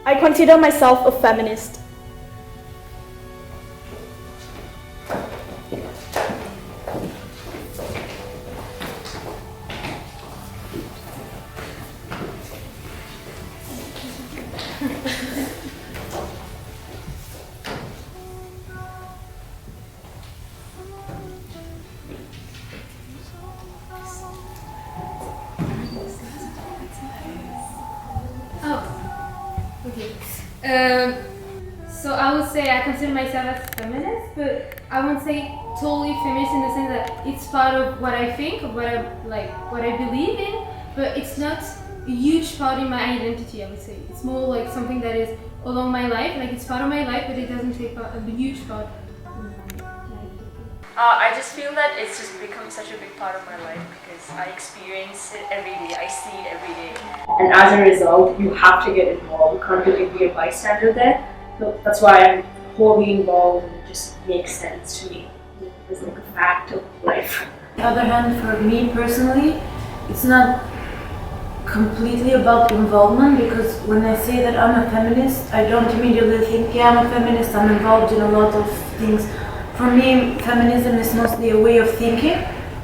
I consider myself a feminist. So I would say I consider myself as feminist, but I won't say totally feminist in the sense that it's part of what I think, of what I believe in, but it's not a huge part in my identity, I would say. It's more like something that is along my life, like it's part of my life, but it doesn't take a huge part in my identity. I just feel that it's just become such a big part of my life because I experience it every day, I see it every day. And as a result, you have to get involved. You can't really be a bystander there. So that's why I'm wholly involved and it just makes sense to me. It's like a fact of life. On the other hand, for me personally, it's not completely about involvement, because when I say that I'm a feminist, I don't immediately think, yeah, I'm a feminist, I'm involved in a lot of things. For me, feminism is mostly a way of thinking,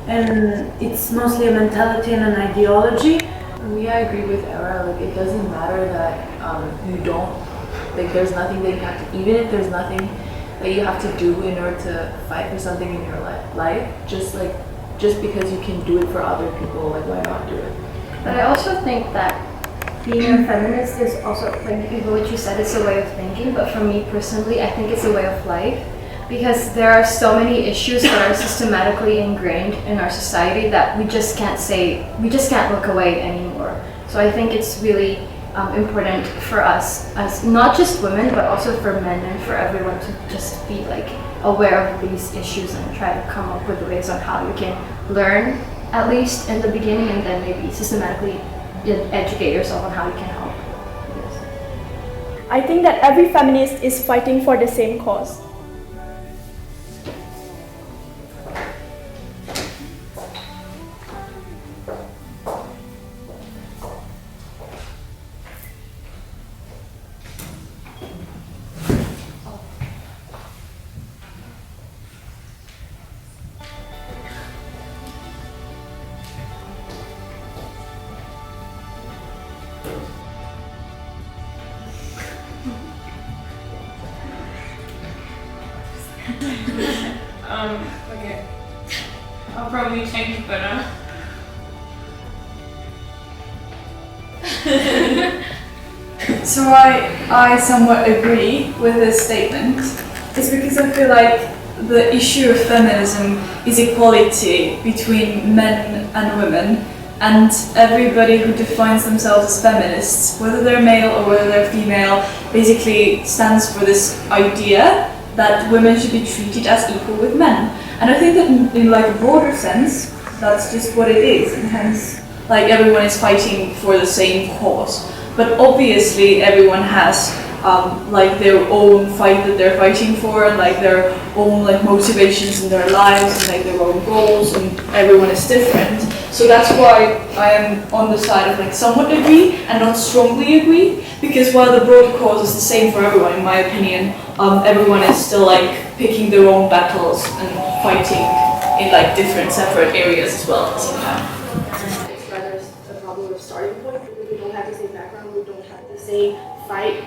and it's mostly a mentality and an ideology. Yeah, I agree with Era. Like, it doesn't matter that you don't, like, there's nothing that you have to, even if there's nothing that you have to do in order to fight for something in your life, just because you can do it for other people, like, why not do it? But I also think that being a feminist is also, like, even what you said, it's a way of thinking, but for me personally, I think it's a way of life. Because there are so many issues that are systematically ingrained in our society that we just can't look away anymore. So I think it's really important for us as not just women, but also for men and for everyone to just be like aware of these issues and try to come up with ways on how you can learn, at least in the beginning, and then maybe systematically educate yourself on how you can help. Yes. I think that every feminist is fighting for the same cause. Okay. I'll probably change it better. So I somewhat agree with this statement. It's because I feel like the issue of feminism is equality between men and women, and everybody who defines themselves as feminists, whether they're male or whether they're female, basically stands for this idea that women should be treated as equal with men. And I think that in like a broader sense, that's just what it is, and hence like everyone is fighting for the same cause. But obviously everyone has like their own fight that they're fighting for, and like their own like motivations in their lives and like their own goals, and everyone is different. So that's why I am on the side of like somewhat agree and not strongly agree, because while the broad cause is the same for everyone, in my opinion, everyone is still like picking their own battles and fighting in like different separate areas as well at the same time. It's rather a problem of starting point, because we don't have the same background, we don't have the same fight.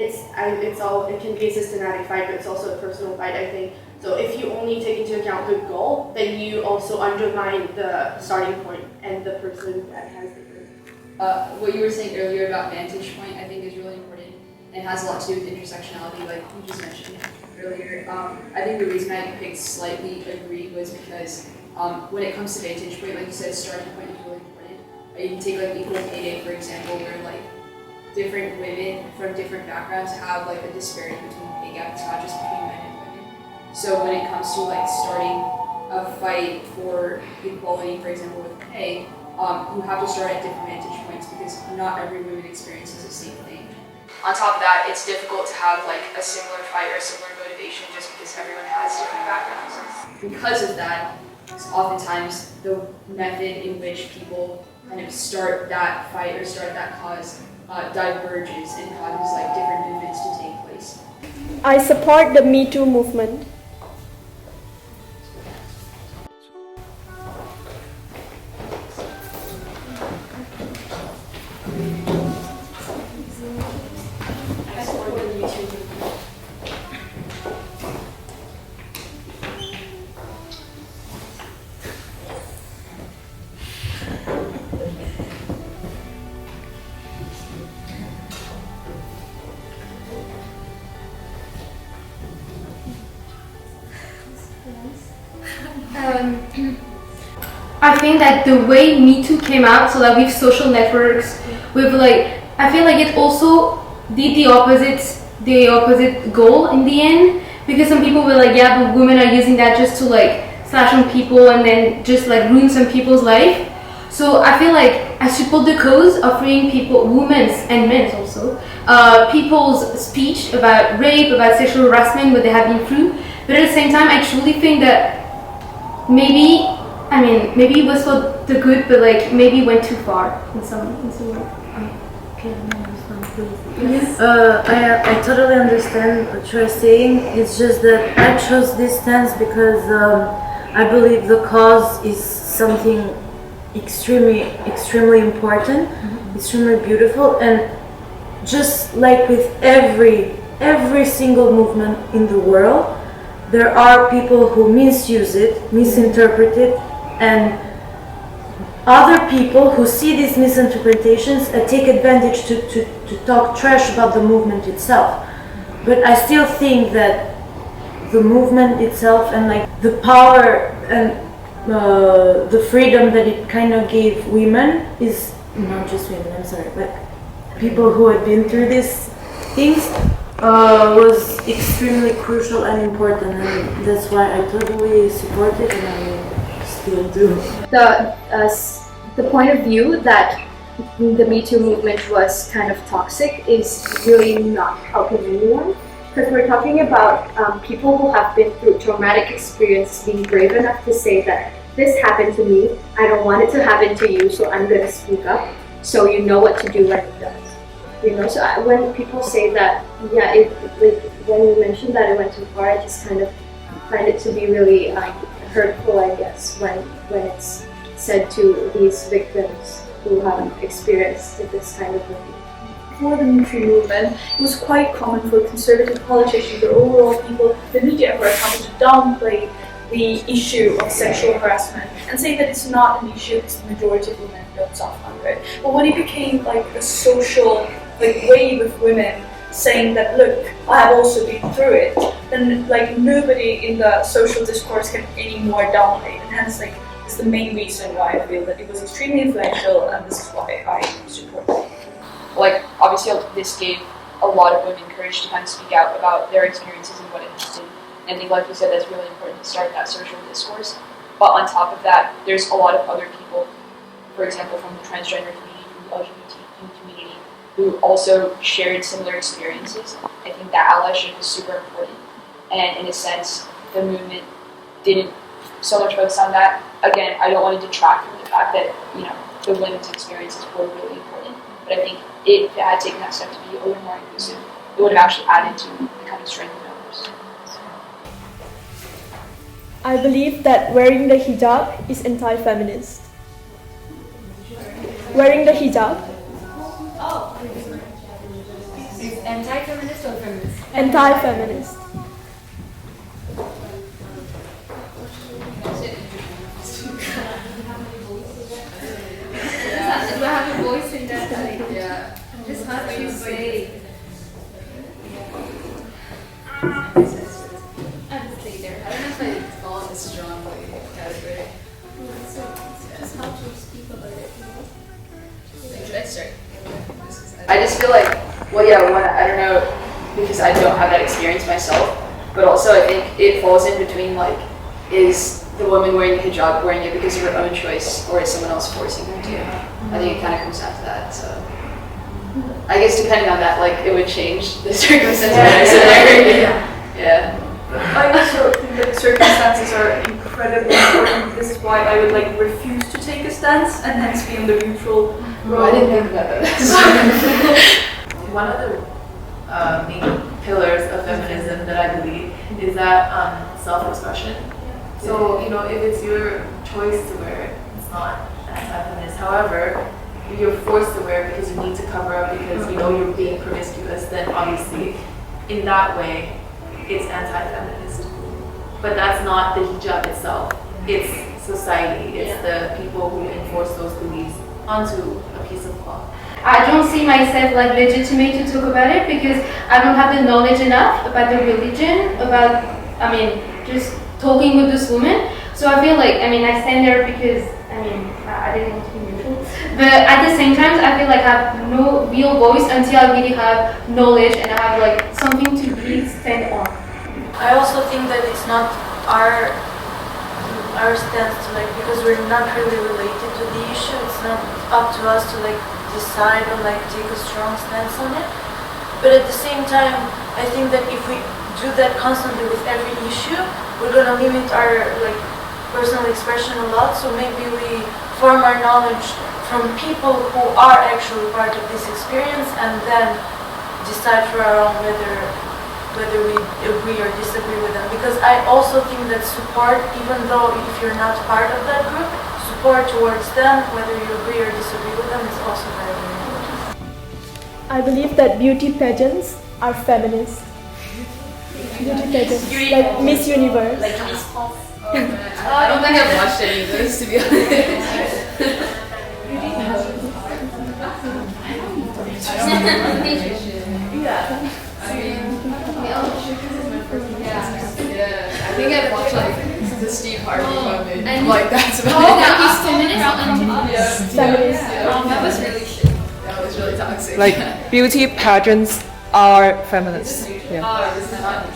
It can be a systematic fight, but it's also a personal fight, I think. So if you only take into account the goal, then you also undermine the starting point and the person that has the goal. What you were saying earlier about vantage point, I think is really important and has a lot to do with intersectionality, like you just mentioned earlier. I think the reason I picked slightly agree was because when it comes to vantage point, like you said, starting point is really important. You can take like equal pay day, for example, where like different women from different backgrounds have like a disparity between pay gaps, not just between men and women. So when it comes to like starting a fight for equality, for example, with pay, you have to start at different vantage points because not every woman experiences the same thing. On top of that, it's difficult to have like a similar fight or a similar motivation just because everyone has different backgrounds. Because of that, oftentimes the method in which people kind of start that fight or start that cause diverges and causes like different movements to take place. I support the Me Too movement. I think that the way Me Too came out, so that with social networks, with like, I feel like it also did the opposite goal in the end, because some people were like, yeah, but women are using that just to like slash on people and then just like ruin some people's life. So I feel like I support the cause of freeing people, women's and men's also, people's speech about rape, about sexual harassment, what they have been through. But at the same time, I truly think that maybe it was for the good, but like maybe it went too far in some way. Yes. I totally understand what you're saying. It's just that I chose this stance because I believe the cause is something extremely important, extremely beautiful, and just like with every single movement in the world, there are people who misuse it, misinterpret it, and other people who see these misinterpretations and take advantage to talk trash about the movement itself. But I still think that the movement itself and like the power and the freedom that it kind of gave women, is not just women, I'm sorry, but people who had been through these things, was extremely crucial and important, and that's why I totally support it, and I still do. The point of view that the Me Too movement was kind of toxic is really not helping anyone, because we're talking about people who have been through traumatic experience being brave enough to say that this happened to me, I don't want it to happen to you, so I'm going to speak up, so you know what to do when it does. You know, so when people say that, yeah, when you mentioned that it went too far, I just kind of find it to be really hurtful, I guess, when it's said to these victims who have experienced this kind of thing. Before the Me Too movement, it was quite common for conservative politicians or overall people, the media for example, to downplay the issue of sexual harassment and say that it's not an issue because the majority of women don't suffer under it. But when it became like a social wave of women saying that, look, I have also been through it, then like nobody in the social discourse can anymore downplay, and hence like it's the main reason why I feel that it was extremely influential, and this is why I support it. Like, obviously this gave a lot of women courage to kind of speak out about their experiences and what it has been. And I think, like you said, that's really important to start that social discourse. But on top of that, there's a lot of other people, for example, from the transgender community, from the LGBT community, who also shared similar experiences. I think that allyship is super important. And in a sense, the movement didn't so much focus on that. Again, I don't want to detract from the fact that, you know, the women's experiences were really important. But I think if it had taken that step to be a little more inclusive, it would have actually added to the kind of strength of numbers. I believe that wearing the hijab is anti-feminist. Wearing the hijab. Is anti-feminist or feminist? Anti-feminist. Do I have a voice in that? Like, Yeah. it's hard to say. I'll just stay there. I don't know if I fall in the strongly category. It's hard to speak about it, you know? Should I start? I just feel like, well, yeah, I don't know, because I don't have that experience myself, but also I think it falls in between, like, is the woman wearing a hijab wearing it because of her own choice, or is someone else forcing her to? I think it kind of comes down to that, so. I guess depending on that, like, it would change the circumstances. Yeah. I also think that circumstances are incredibly important. This is why I would like refuse to take a stance and hence be on the neutral role. I didn't think about that. One of the main pillars of feminism that I believe is that self-expression. So, you know, if it's your choice to wear it, it's not anti-feminist. However, if you're forced to wear it because you need to cover up because you know you're being promiscuous, then obviously, in that way, it's anti-feminist. But that's not the hijab itself. It's society. It's the people who enforce those beliefs onto a piece of cloth. I don't see myself like legitimate to talk about it because I don't have the knowledge enough about the religion, about, just talking with this woman. So I feel like, I stand there because, I didn't want to be neutral. But at the same time, I feel like I have no real voice until I really have knowledge and I have like something to really stand on. I also think that it's not our stance to because we're not really related to the issue. It's not up to us to decide or take a strong stance on it. But at the same time, I think that if we do that constantly with every issue, we're gonna limit our personal expression a lot. So maybe we form our knowledge from people who are actually part of this experience, and then decide for our own whether we agree or disagree with them. Because I also think that support, even though if you're not part of that group, support towards them, whether you agree or disagree with them, is also very, very important. I believe that beauty pageants are feminist. Beauty pageants, like Miss Universe. Like Miss Pop. I don't think I've watched any of those, to be honest. I think I've watched the Steve Harvey moment. That's about it. Feminist. That was really shit. That was really toxic. Beauty pageants are feminists. Yeah. Oh, this is not.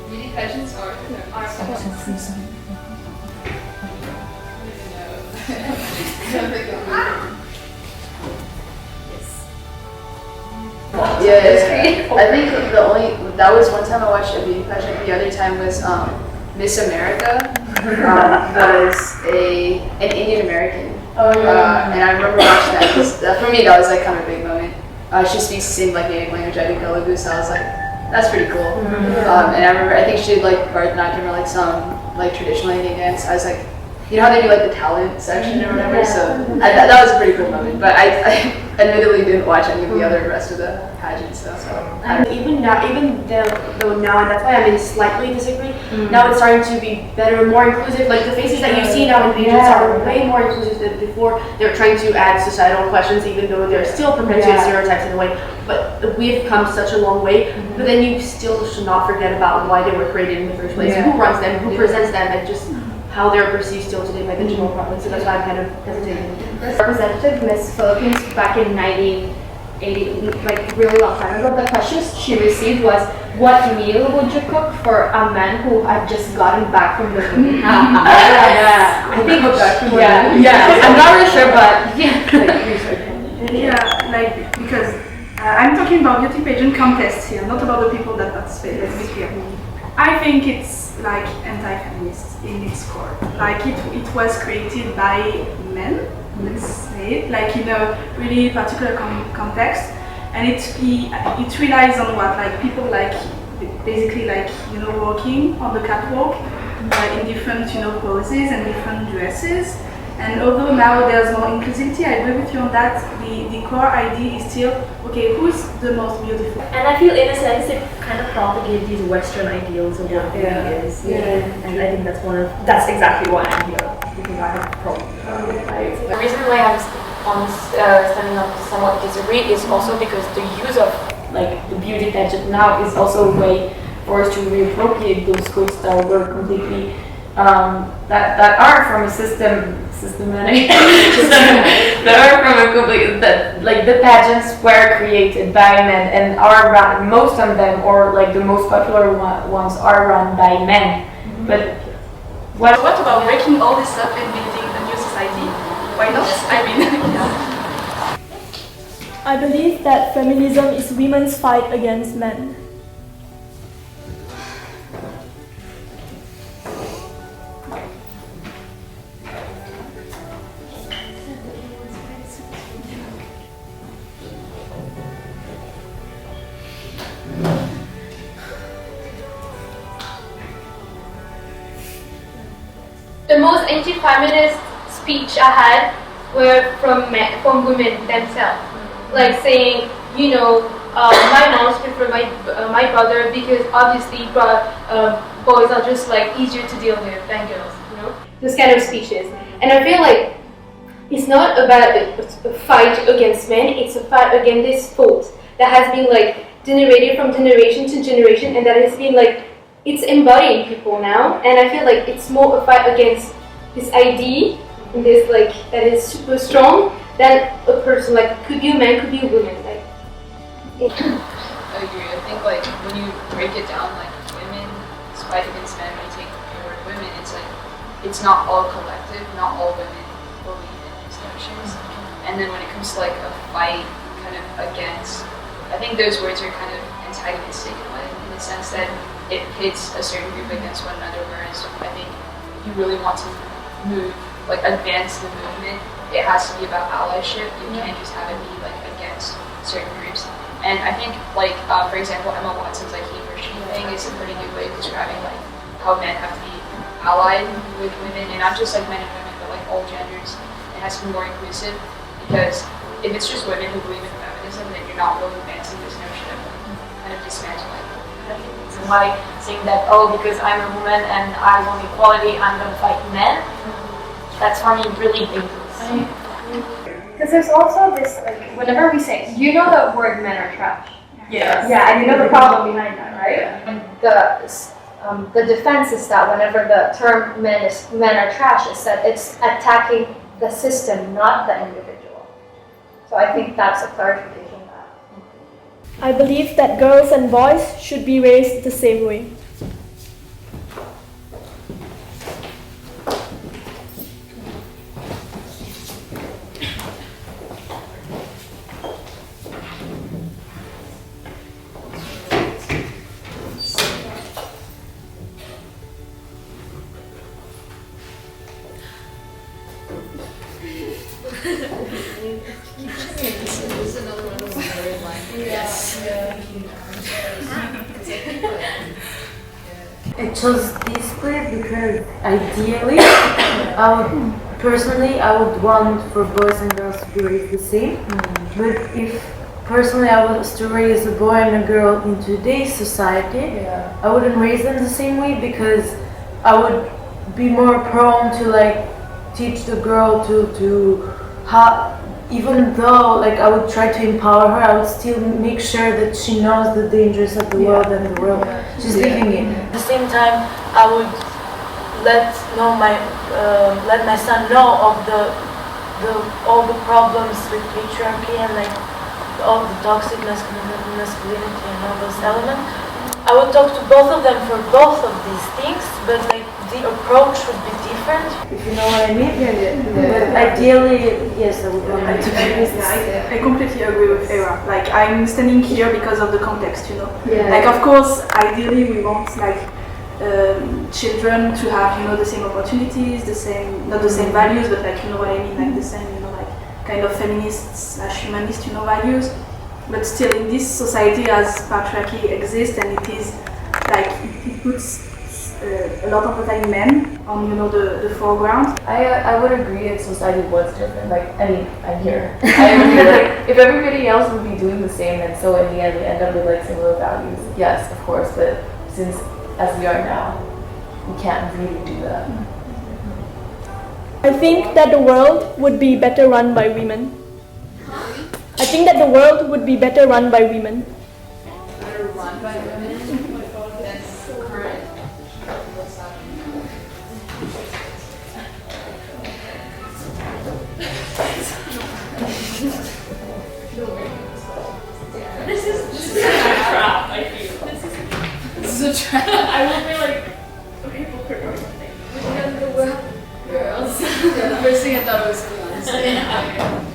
Beauty pageants are feminists. Yeah, I think that was one time I watched a beauty pageant. The other time was Miss America. Was an Indian American. And I remember watching that because for me that was kind of a big moment. She speaks the same native language I do, Telugu, so I was like, that's pretty cool. And I remember I think she did Bharatanatyam or some traditional Indian dance. I was like, you know how they do the talent section or whatever? So that was a pretty cool moment. But I admittedly didn't watch any of the rest of the pageants. So even though now, and that's why I slightly disagree. Now it's starting to be better, more inclusive. The faces that you see now in pageants are way more inclusive than before. They're trying to add societal questions, even though they're still perpetuate stereotypes in a way. But we've come such a long way. But then you still should not forget about why they were created in the first place, who runs them, who presents them, and just how they're perceived still today by the general public. So that's why I'm kind of hesitating. Representative Miss Philippines back in 1980, really long time ago, the questions she received was, what meal would you cook for a man who had just gotten back from the movie? I think I'm not really sure, but because I'm talking about beauty pageant contests here, not about the people that participate. Let's be clear. I think it's anti-feminist in its core. It was created by men, let's say it, in a really particular context, and it relies on what people basically walking on the catwalk in different poses and different dresses. And although now there's more inclusivity, I agree with you on that. The core idea is still, okay, who's the most beautiful? And I feel in a sense it kind of propagated these Western ideals of what beauty is. And I think that's exactly why I'm here, because I have a problem. The reason why I'm standing up to somewhat disagree is also because the use of the beauty pageant now is also a way for us to reappropriate those codes that were completely that are from a systematic that are from a complete the pageants were created by men and are run, most of them, or the most popular ones are run by men. But what about breaking all this up and building a new society? Why not? I believe that feminism is women's fight against men. anti-feminist speech I had were from women themselves, like saying, you know, my moms prefer my brother because obviously boys are just like easier to deal with than girls, you know, those kind of speeches. And I feel like it's not about a fight against men, it's a fight against this thought that has been like generated from generation to generation, and that has been like, it's embodying people now. And I feel like it's more a fight against this idea, and this like, that is super strong, than a person, like, could be a man, could be a woman, like. I agree. I think like when you break it down, like women fight against men, when you take the word women, it's like, it's not all collective, not all women believe in these notions. And then when it comes to like a fight kind of against, I think those words are kind of antagonistic in a way, in the sense that it pits a certain group against one another, whereas I think if you really want to move, like advance the movement, it has to be about allyship. You can't just have it be like against certain groups. And I think like, for example, Emma Watson's like he or she thing is a pretty good way of describing like how men have to be allied with women, and not just like men and women, but like all genders. It has to be more inclusive, because if it's just women who believe in feminism, then you're not really advancing this notion of kind of dismantling. And why saying that, oh, because I'm a woman and I want equality, I'm going to fight men? That's for me really dangerous. Because there's also this, like, whenever we say, you know the word men are trash. Yeah. Yeah, and you know the problem behind that, right? And the defense is that whenever the term men are trash, is that it's attacking the system, not the individual. So I think that's a clarification of that. I believe that girls and boys should be raised the same way. I chose this place because ideally, I would want for boys and girls to be raised the same. But if personally I was to raise a boy and a girl in today's society, I wouldn't raise them the same way, because I would be more prone to like teach the girl to how, even though like I would try to empower her, I would still make sure that she knows the dangers of the world and the world she's living in. At the same time, I would let my son know of all the problems with patriarchy and like all the toxic masculinity and all those elements. I would talk to both of them for both of these things, but like the approach would be different, if you know what I mean. But ideally, yes, I would want them to be. I completely agree with Era. Like, I'm standing here because of the context, you know. Yeah. Like, of course, ideally we want like children to have, you know, the same opportunities, the same, not the same values, but like, you know what I mean, like the same, you know, like kind of feminist/humanist, you know, values. But still, in this society, as patriarchy exists, and it is like it puts a lot of the time men on, you know, the foreground. I would agree if society was different. Like, I mean, I'm here. I agree. Like, if everybody else would be doing the same, then so in the end we end up with like similar values. Yes, of course, but since as we are now, we can't really do that. I think that the world would be better run by women. I think that the world would be better run by women. Better run by women than current. This is a trap, I feel. This is a trap. I will be like a hypocrite or something. Because the world girls. Yeah, the first thing I thought was Beyonce.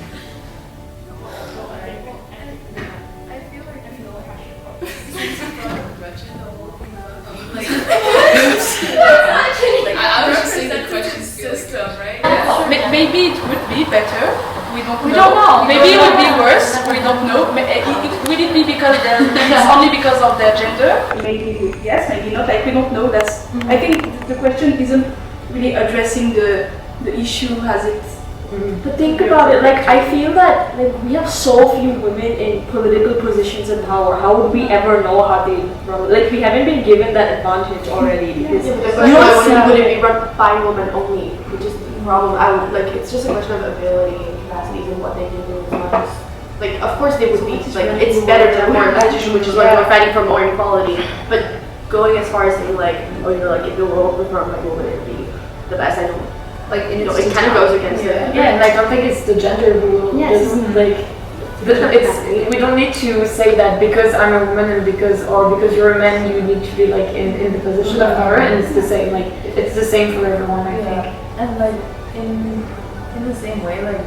I was just saying the question system, right? Yeah. Maybe it would be better. We don't know. Maybe it would be worse. We don't know. Will it be because it's only because of their gender? Maybe yes, maybe not. Like, we don't know. That's. I think the question isn't really addressing the issue as it. But think about it, like I feel that like we have so few women in political positions of power. How would we ever know how they run? Like we haven't been given that advantage already because would it be run by women only, which is the problem. It's just a question of ability and capacities and what they can do as well. Like of course they would be like it's better to have more competition, which is why we're fighting for more equality. But going as far as saying like, oh, you're like if the world was run by women, it'd be the best. I don't. Like it kind of goes against it. Yeah, and I don't think it's the gender rule. Yes. We don't need to say that because I'm a woman and because you're a man you need to be like in the position of power, and it's the same. Like it's the same for everyone. I think. And like in the same way, like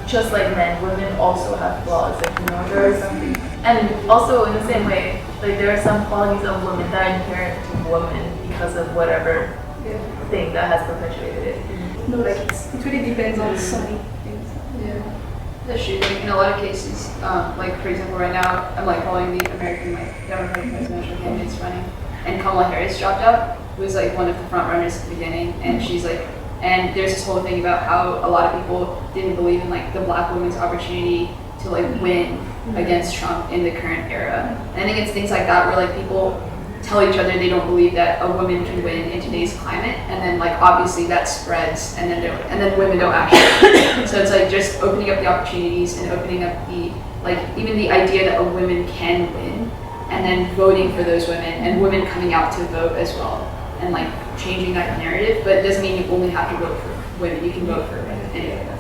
just like men, women also have flaws. Like there are some, and also in the same way, like there are some qualities of women that are inherent to women because of whatever thing that has perpetuated it. No, like it really depends on so many things. Yeah, that's true. Like in a lot of cases, like for example, right now I'm like following the American Democratic presidential candidates running, and Kamala Harris dropped out. Was like one of the front runners at the beginning, and she's like, and there's this whole thing about how a lot of people didn't believe in like the black woman's opportunity to like win against Trump in the current era. And I think it's things like that where like people tell each other they don't believe that a woman can win in today's climate, and then like obviously that spreads, and then women don't actually. So it's like just opening up the opportunities and opening up the like even the idea that a woman can win, and then voting for those women and women coming out to vote as well, and like changing that narrative. But it doesn't mean you only have to vote for women. You can vote for anyone.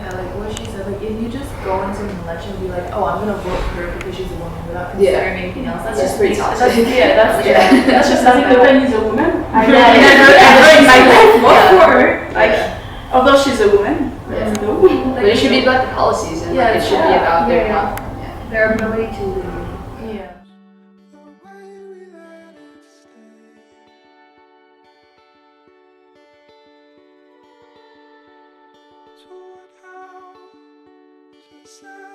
Yeah, like what she said, like if you just go into an election and be like, oh, I'm gonna vote for her because she's a woman without considering anything else, that's just pretty toxic. That's just Does it depend? Is a woman? I never in my life vote for her. Like, although she's a woman. No. But it should be about the policies, and like, it should be about their platform. Their ability to lead. Say